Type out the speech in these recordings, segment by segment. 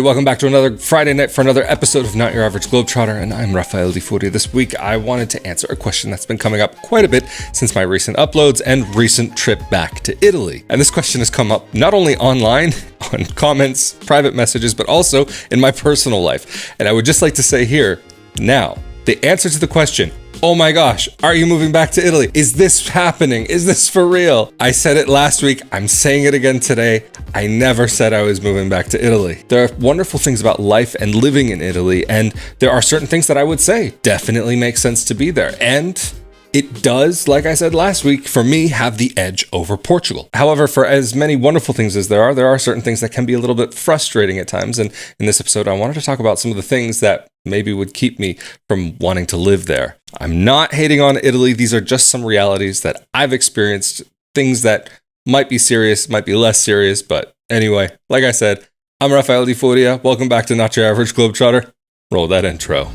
Welcome back to another Friday night for another episode of Not Your Average Globetrotter, and I'm Rafael. This week, I wanted to answer a question that's been coming up quite a bit since my recent uploads and recent trip back to Italy. And this question has come up not only online, on comments, private messages, but also in my personal life. And I would just like to say here, now, the answer to the question, oh my gosh, are you moving back to Italy? Is this happening? Is this for real? I said it last week. I'm saying it again today. I never said I was moving back to Italy. There are wonderful things about life and living in Italy, and there are certain things that I would say definitely make sense to be there. And it does, like I said last week, for me, have the edge over Portugal. However, for as many wonderful things as there are certain things that can be a little bit frustrating at times. And in this episode, I wanted to talk about some of the things that maybe would keep me from wanting to live there. I'm not hating on Italy. These are just some realities that I've experienced, things that might be serious, might be less serious. But anyway, like I said, I'm Rafael Di Furia. Welcome back to Not Your Average Globetrotter. Roll that intro.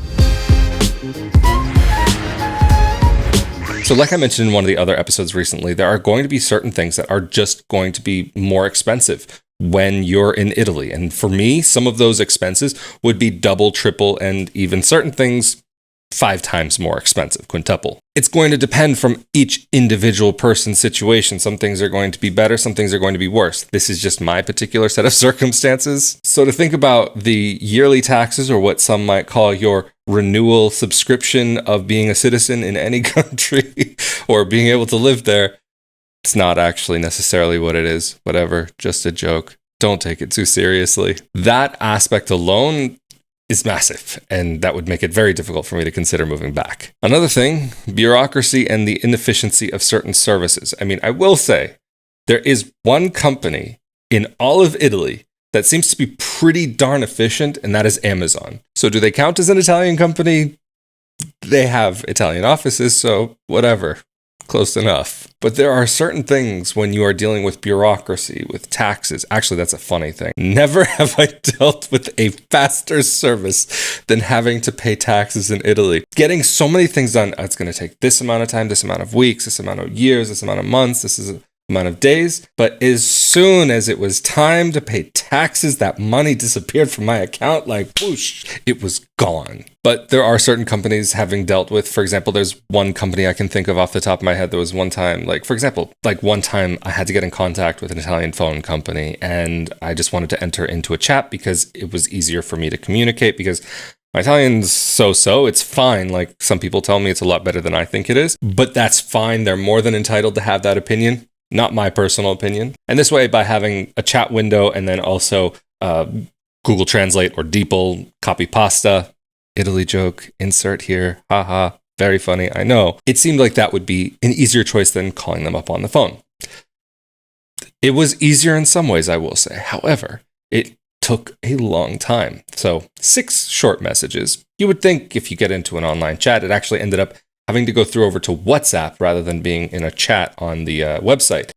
So like I mentioned in one of the other episodes recently, there are going to be certain things that are just going to be more expensive when you're in Italy. And for me, some of those expenses would be double, triple, and even certain things 5 times more expensive, quintuple. It's going to depend from each individual person's situation. Some things are going to be better, some things are going to be worse. This is just my particular set of circumstances. So to think about the yearly taxes, or what some might call your renewal subscription of being a citizen in any country or being able to live there, it's not actually necessarily what it is. Whatever, just a joke. Don't take it too seriously. That aspect alone is massive, and that would make it very difficult for me to consider moving back. Another thing, bureaucracy and the inefficiency of certain services. I mean, I will say there is one company in all of Italy that seems to be pretty darn efficient, and that is Amazon. So do they count as an Italian company? They have Italian offices, so whatever. Close enough. But there are certain things when you are dealing with bureaucracy, with taxes. Actually, that's a funny thing. Never have I dealt with a faster service than having to pay taxes in Italy. Getting so many things done, it's going to take this amount of time, this amount of weeks, this amount of years, this amount of months, this is amount of days. But as soon as it was time to pay taxes, that money disappeared from my account like whoosh, it was gone. But there are certain companies having dealt with, for example, there's one company I can think of off the top of my head. There was one time, one time I had to get in contact with an Italian phone company, and I just wanted to enter into a chat because it was easier for me to communicate, because my Italian's so-so. It's fine. Like some people tell me it's a lot better than I think it is, but that's fine. They're more than entitled to have that opinion. Not my personal opinion. And this way, by having a chat window and then also Google Translate or DeepL, copy pasta, Italy joke, insert here, haha, very funny, I know. It seemed like that would be an easier choice than calling them up on the phone. It was easier in some ways, I will say. However, it took a long time. So 6 short messages. You would think if you get into an online chat, it actually ended up having to go through over to WhatsApp rather than being in a chat on the website.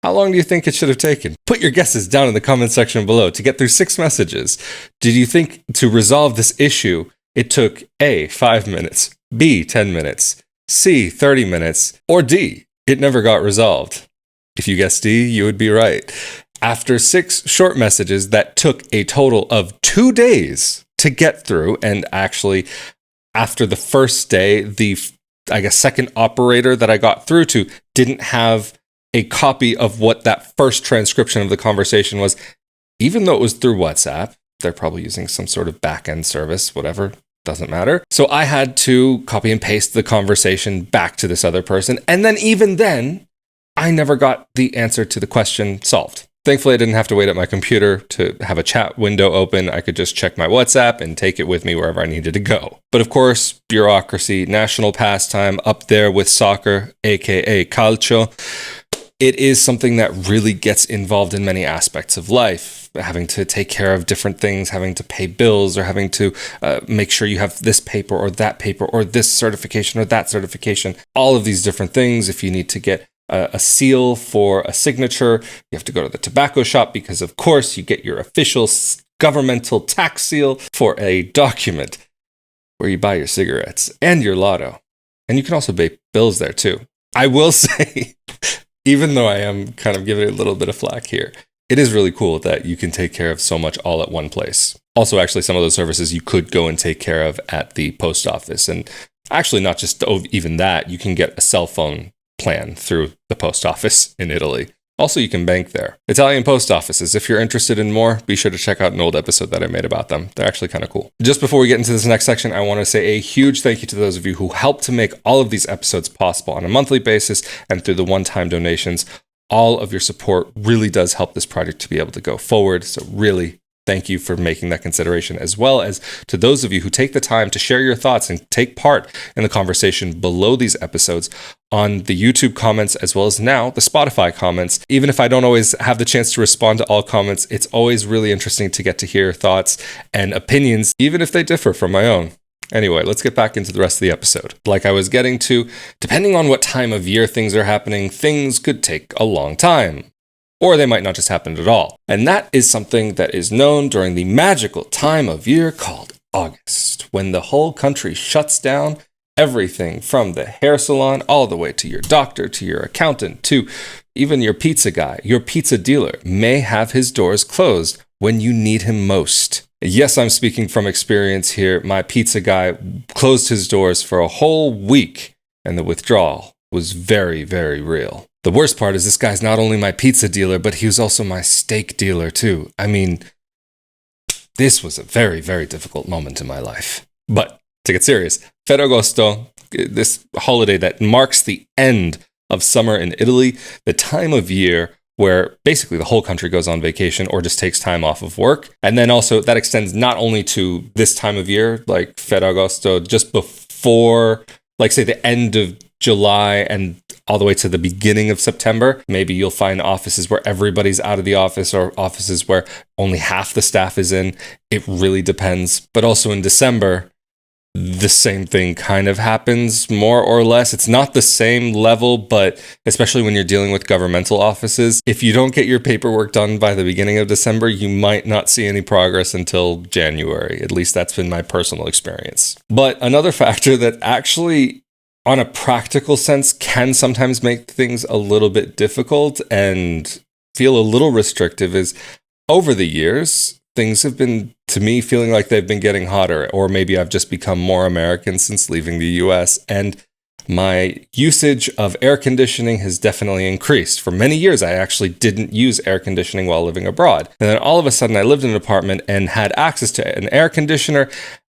How long do you think it should have taken? Put your guesses down in the comment section below. To get through 6 messages, did you think to resolve this issue, it took A, 5 minutes, B, 10 minutes, C, 30 minutes, or D, it never got resolved? If you guessed D, you would be right. After 6 short messages that took a total of 2 days to get through, and actually after the first day, the, second operator that I got through to didn't have a copy of what that first transcription of the conversation was, even though it was through WhatsApp. They're probably using some sort of back-end service, whatever, doesn't matter. So I had to copy and paste the conversation back to this other person. And then even then, I never got the answer to the question solved. Thankfully, I didn't have to wait at my computer to have a chat window open. I could just check my WhatsApp and take it with me wherever I needed to go. But of course, bureaucracy, national pastime, up there with soccer, aka calcio. It is something that really gets involved in many aspects of life. Having to take care of different things, having to pay bills, or having to make sure you have this paper or this certification or that certification. All of these different things. If you need to get a seal for a signature, you have to go to the tobacco shop because, of course, you get your official governmental tax seal for a document where you buy your cigarettes and your lotto. And you can also pay bills there too. I will say, even though I am kind of giving it a little bit of flack here, it is really cool that you can take care of so much all at one place. Also, actually, some of those services you could go and take care of at the post office. And actually, not just even that, you can get a cell phone plan through the post office in Italy. Also, you can bank there. Italian post offices, if you're interested in more, be sure to check out an old episode that I made about them. They're actually kind of cool. Just before we get into this next section, I want to say a huge thank you to those of you who helped to make all of these episodes possible on a monthly basis and through the one-time donations. All of your support really does help this project to be able to go forward. So really, thank you for making that consideration, as well as to those of you who take the time to share your thoughts and take part in the conversation below these episodes on the YouTube comments, as well as now the Spotify comments. Even if I don't always have the chance to respond to all comments, it's always really interesting to get to hear thoughts and opinions, even if they differ from my own. Anyway, let's get back into the rest of the episode. Like I was getting to, depending on what time of year things are happening, things could take a long time. Or they might not just happen at all. And that is something that is known during the magical time of year called August, when the whole country shuts down. Everything from the hair salon all the way to your doctor, to your accountant, to even your pizza guy. Your pizza dealer may have his doors closed when you need him most. Yes, I'm speaking from experience here. My pizza guy closed his doors for a whole week, and the withdrawal was very, very real. The worst part is this guy's not only my pizza dealer, but he was also my steak dealer too. I mean, this was a very, very difficult moment in my life. But to get serious, Ferragosto, this holiday that marks the end of summer in Italy, the time of year where basically the whole country goes on vacation or just takes time off of work. And then also that extends not only to this time of year, like Ferragosto, just before, like say the end of July and all the way to the beginning of September. Maybe you'll find offices where everybody's out of the office or offices where only half the staff is in. It really depends. But also in December, the same thing kind of happens, more or less. It's not the same level, but especially when you're dealing with governmental offices, if you don't get your paperwork done by the beginning of December, you might not see any progress until January. At least that's been my personal experience. But another factor that actually, on a practical sense, can sometimes make things a little bit difficult and feel a little restrictive is over the years, things have been, to me, feeling like they've been getting hotter, or maybe I've just become more American since leaving the US, and my usage of air conditioning has definitely increased. For many years, I actually didn't use air conditioning while living abroad. And then all of a sudden, I lived in an apartment and had access to an air conditioner,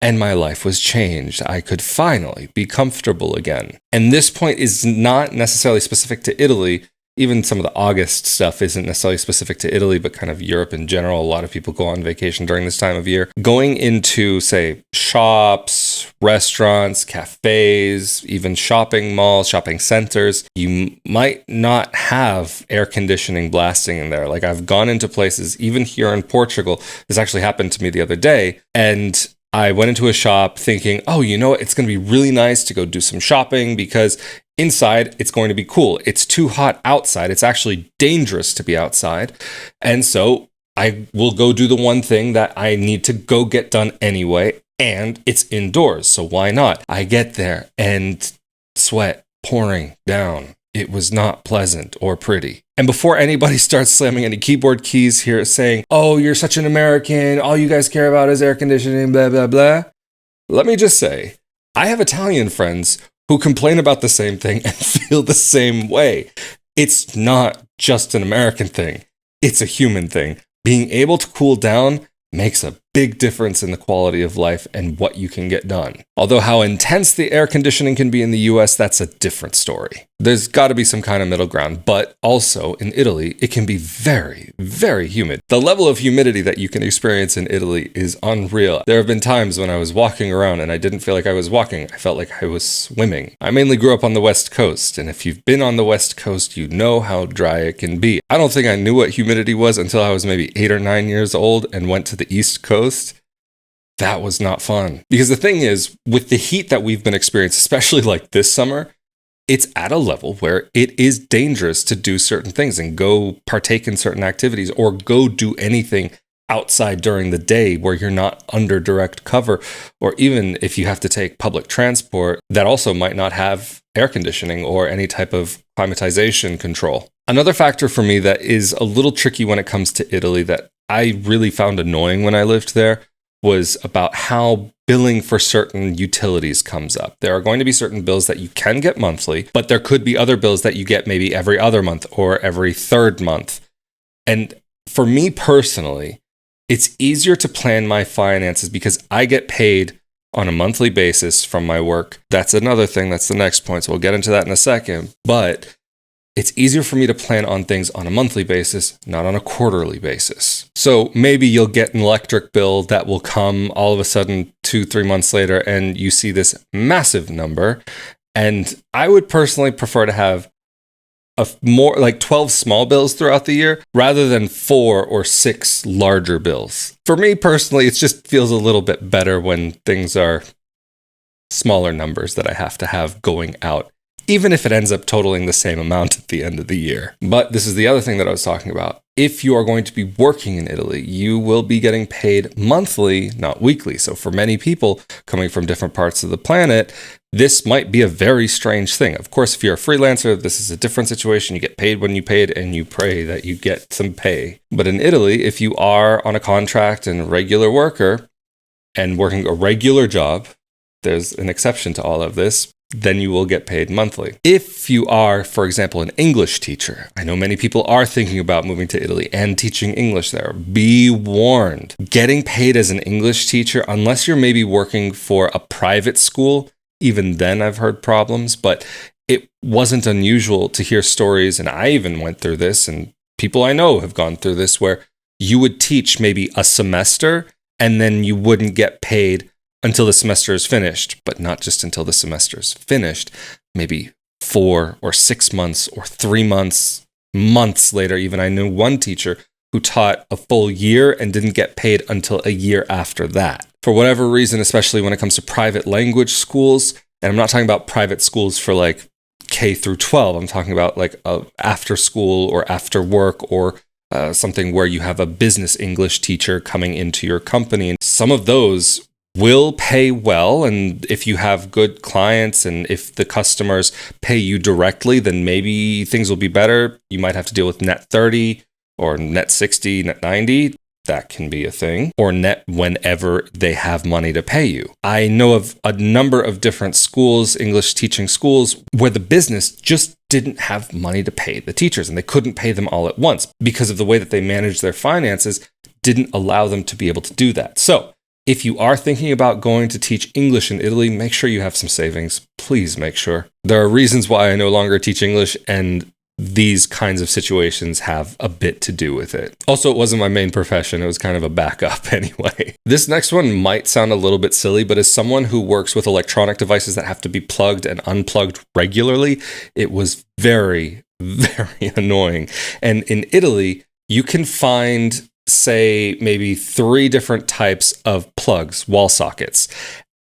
and my life was changed. I could finally be comfortable again. And this point is not necessarily specific to Italy. Even some of the August stuff isn't necessarily specific to Italy, but kind of Europe in general. A lot of people go on vacation during this time of year. Going into, say, shops, restaurants, cafes, even shopping malls, shopping centers, you might not have air conditioning blasting in there. Like I've gone into places, even here in Portugal, this actually happened to me the other day, and I went into a shop thinking, oh, you know what? It's going to be really nice to go do some shopping because inside it's going to be cool. It's too hot outside. It's actually dangerous to be outside. And so I will go do the one thing that I need to go get done anyway. And it's indoors. So why not? I get there and sweat pouring down. It was not pleasant or pretty. And before anybody starts slamming any keyboard keys here saying, oh, you're such an American, all you guys care about is air conditioning, blah, blah, blah. Let me just say, I have Italian friends who complain about the same thing and feel the same way. It's not just an American thing. It's a human thing. Being able to cool down makes a big difference in the quality of life and what you can get done. Although how intense the air conditioning can be in the US, that's a different story. There's got to be some kind of middle ground, but also in Italy, it can be very, very humid. The level of humidity that you can experience in Italy is unreal. There have been times when I was walking around and I didn't feel like I was walking. I felt like I was swimming. I mainly grew up on the West Coast, and if you've been on the West Coast, you know how dry it can be. I don't think I knew what humidity was until I was maybe 8 or 9 years old and went to the East Coast. That was not fun. Because the thing is, with the heat that we've been experiencing, especially like this summer, it's at a level where it is dangerous to do certain things and go partake in certain activities or go do anything outside during the day where you're not under direct cover, or even if you have to take public transport that also might not have air conditioning or any type of climatization control. Another factor for me that is a little tricky when it comes to Italy that I really found annoying when I lived there was about how billing for certain utilities comes up. There are going to be certain bills that you can get monthly, but there could be other bills that you get maybe every other month or every third month. And for me personally, it's easier to plan my finances because I get paid on a monthly basis from my work. That's another thing. That's the next point. So we'll get into that in a second. But it's easier for me to plan on things on a monthly basis, not on a quarterly basis. So maybe you'll get an electric bill that will come all of a sudden 2-3 months later and you see this massive number. And I would personally prefer to have more like 12 small bills throughout the year rather than 4 or 6 larger bills. For me personally, it just feels a little bit better when things are smaller numbers that I have to have going out, even if it ends up totaling the same amount at the end of the year. But this is the other thing that I was talking about. If you are going to be working in Italy, you will be getting paid monthly, not weekly. So for many people coming from different parts of the planet, this might be a very strange thing. Of course, if you're a freelancer, this is a different situation. You get paid when you paid and you pray that you get some pay. But in Italy, if you are on a contract and a regular worker and working a regular job, there's an exception to all of this, then you will get paid monthly. If you are, for example, an English teacher, I know many people are thinking about moving to Italy and teaching English there. Be warned, getting paid as an English teacher, unless you're maybe working for a private school, even then I've heard problems, but it wasn't unusual to hear stories, and I even went through this, and people I know have gone through this, where you would teach maybe a semester and then you wouldn't get paid until the semester is finished, but not just until the semester is finished, maybe 4 or 6 months or 3 months, months later. Even I knew one teacher who taught a full year and didn't get paid until a year after that. For whatever reason, especially when it comes to private language schools, and I'm not talking about private schools for like K through 12, I'm talking about like after school or after work or something where you have a business English teacher coming into your company. And some of those will pay well, and if you have good clients and if the customers pay you directly, then maybe things will be better. You might have to deal with net 30 or net 60, net 90. That can be a thing. Or net whenever they have money to pay you. I know of a number of different schools, English teaching schools, where the business just didn't have money to pay the teachers, and they couldn't pay them all at once because of the way that they managed their finances didn't allow them to be able to do that. So if you are thinking about going to teach English in Italy, make sure you have some savings. Please make sure. There are reasons why I no longer teach English, and these kinds of situations have a bit to do with it. Also, it wasn't my main profession. It was kind of a backup anyway. This next one might sound a little bit silly, but as someone who works with electronic devices that have to be plugged and unplugged regularly, it was very, very annoying. And in Italy, you can find, say, maybe 3 different types of plugs, wall sockets.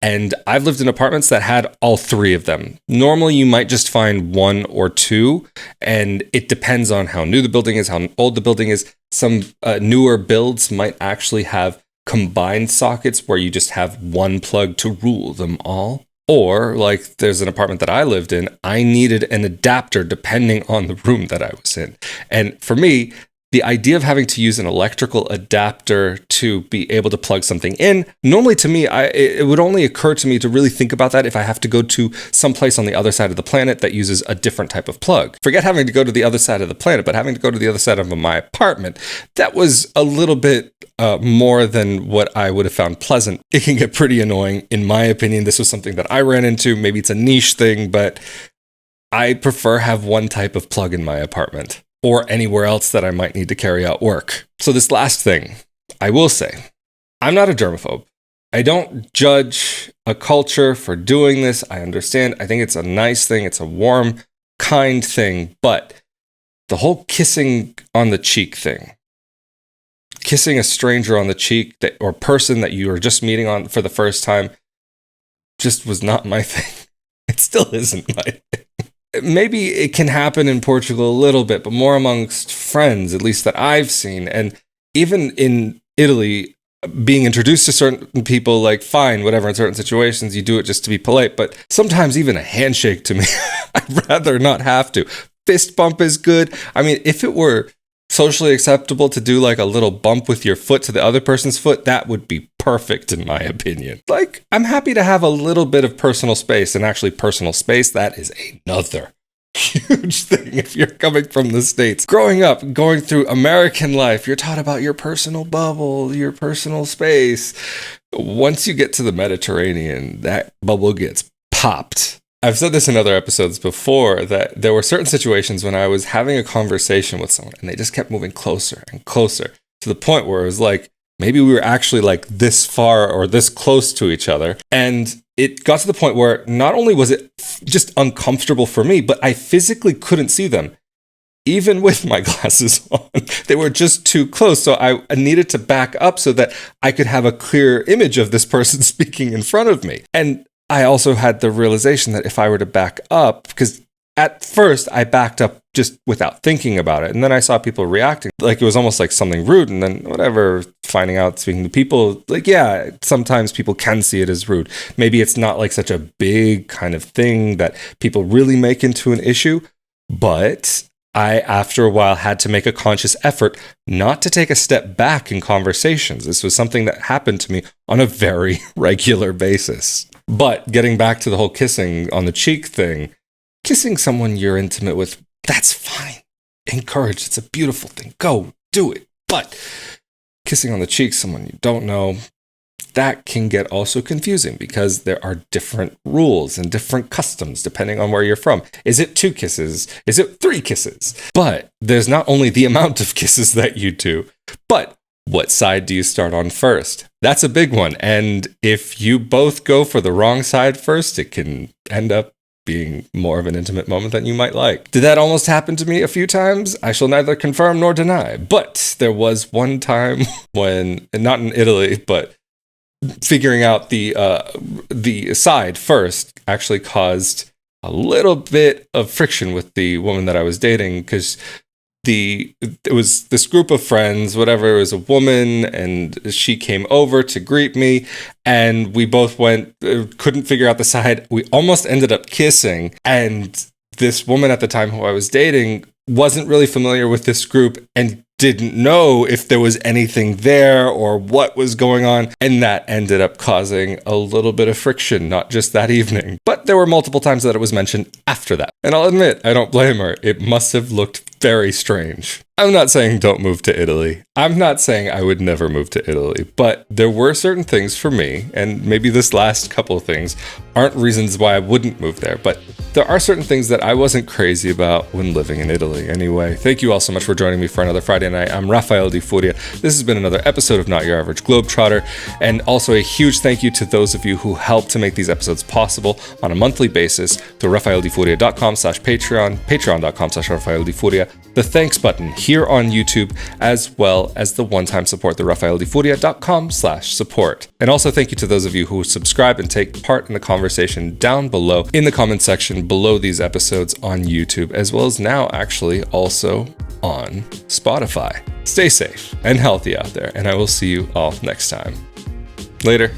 And I've lived in apartments that had all 3 of them. Normally, you might just find 1 or 2, and it depends on how new the building is, how old the building is. Some newer builds might actually have combined sockets where you just have 1 plug to rule them all. Or, like, there's an apartment that I lived in, I needed an adapter depending on the room that I was in. And for me, the idea of having to use an electrical adapter to be able to plug something in, normally to me, it would only occur to me to really think about that if I have to go to some place on the other side of the planet that uses a different type of plug. Forget having to go to the other side of the planet, but having to go to the other side of my apartment, that was a little bit more than what I would have found pleasant. It can get pretty annoying. In my opinion, this was something that I ran into. Maybe it's a niche thing, but I prefer have one type of plug in my apartment, or anywhere else that I might need to carry out work. So this last thing, I will say, I'm not a germaphobe. I don't judge a culture for doing this. I understand. I think it's a nice thing. It's a warm, kind thing. But the whole kissing on the cheek thing, kissing a stranger on the cheek or person that you are just meeting on for the first time, just was not my thing. It still isn't my thing. Maybe it can happen in Portugal a little bit, but more amongst friends, at least that I've seen. And even in Italy, being introduced to certain people, like, fine, whatever, in certain situations, you do it just to be polite. But sometimes even a handshake to me, I'd rather not have to. Fist bump is good. I mean, if it were socially acceptable to do like a little bump with your foot to the other person's foot, that would be perfect in my opinion. Like, I'm happy to have a little bit of personal space, and actually personal space, that is another huge thing if you're coming from the States. Growing up, going through American life, you're taught about your personal bubble, your personal space. Once you get to the Mediterranean, that bubble gets popped. I've said this in other episodes before, that there were certain situations when I was having a conversation with someone and they just kept moving closer and closer to the point where it was like, maybe we were actually like this far or this close to each other. And it got to the point where not only was it just uncomfortable for me, but I physically couldn't see them. Even with my glasses on, they were just too close. So I needed to back up so that I could have a clear image of this person speaking in front of me. And I also had the realization that if I were to back up, because at first I backed up just without thinking about it. And then I saw people reacting like it was almost like something rude. And then whatever, finding out, speaking to people, like, yeah, sometimes people can see it as rude. Maybe it's not like such a big kind of thing that people really make into an issue. But I, after a while, had to make a conscious effort not to take a step back in conversations. This was something that happened to me on a very regular basis. But getting back to the whole kissing on the cheek thing, kissing someone you're intimate with, that's fine. Encouraged. It's a beautiful thing. Go, do it. But kissing on the cheek, someone you don't know, that can get also confusing because there are different rules and different customs depending on where you're from. Is it 2 kisses? Is it 3 kisses? But there's not only the amount of kisses that you do, but what side do you start on first? That's a big one. And if you both go for the wrong side first, it can end up being more of an intimate moment than you might like. Did that almost happen to me a few times? I shall neither confirm nor deny. But there was one time when, not in Italy, but figuring out the side first actually caused a little bit of friction with the woman that I was dating, because it was this group of friends, whatever, it was a woman, and she came over to greet me, and we both couldn't figure out the side. We almost ended up kissing, and this woman at the time who I was dating wasn't really familiar with this group and didn't know if there was anything there or what was going on. And that ended up causing a little bit of friction, not just that evening, but there were multiple times that it was mentioned after that. And I'll admit, I don't blame her. It must have looked very strange. I'm not saying don't move to Italy. I'm not saying I would never move to Italy, but there were certain things for me, and maybe this last couple of things aren't reasons why I wouldn't move there, but there are certain things that I wasn't crazy about when living in Italy. Anyway, thank you all so much for joining me for another Friday night. I'm Rafael Di Furia. This has been another episode of Not Your Average Globetrotter, and also a huge thank you to those of you who help to make these episodes possible on a monthly basis to rafaeldifuria.com/Patreon, patreon.com/RafaelDiFuria, the thanks button here on YouTube, as well as the one-time support, the rafaeldifuria.com/support. And also thank you to those of you who subscribe and take part in the conversation down below in the comment section below these episodes on YouTube, as well as now actually also on Spotify. Stay safe and healthy out there, and I will see you all next time. Later.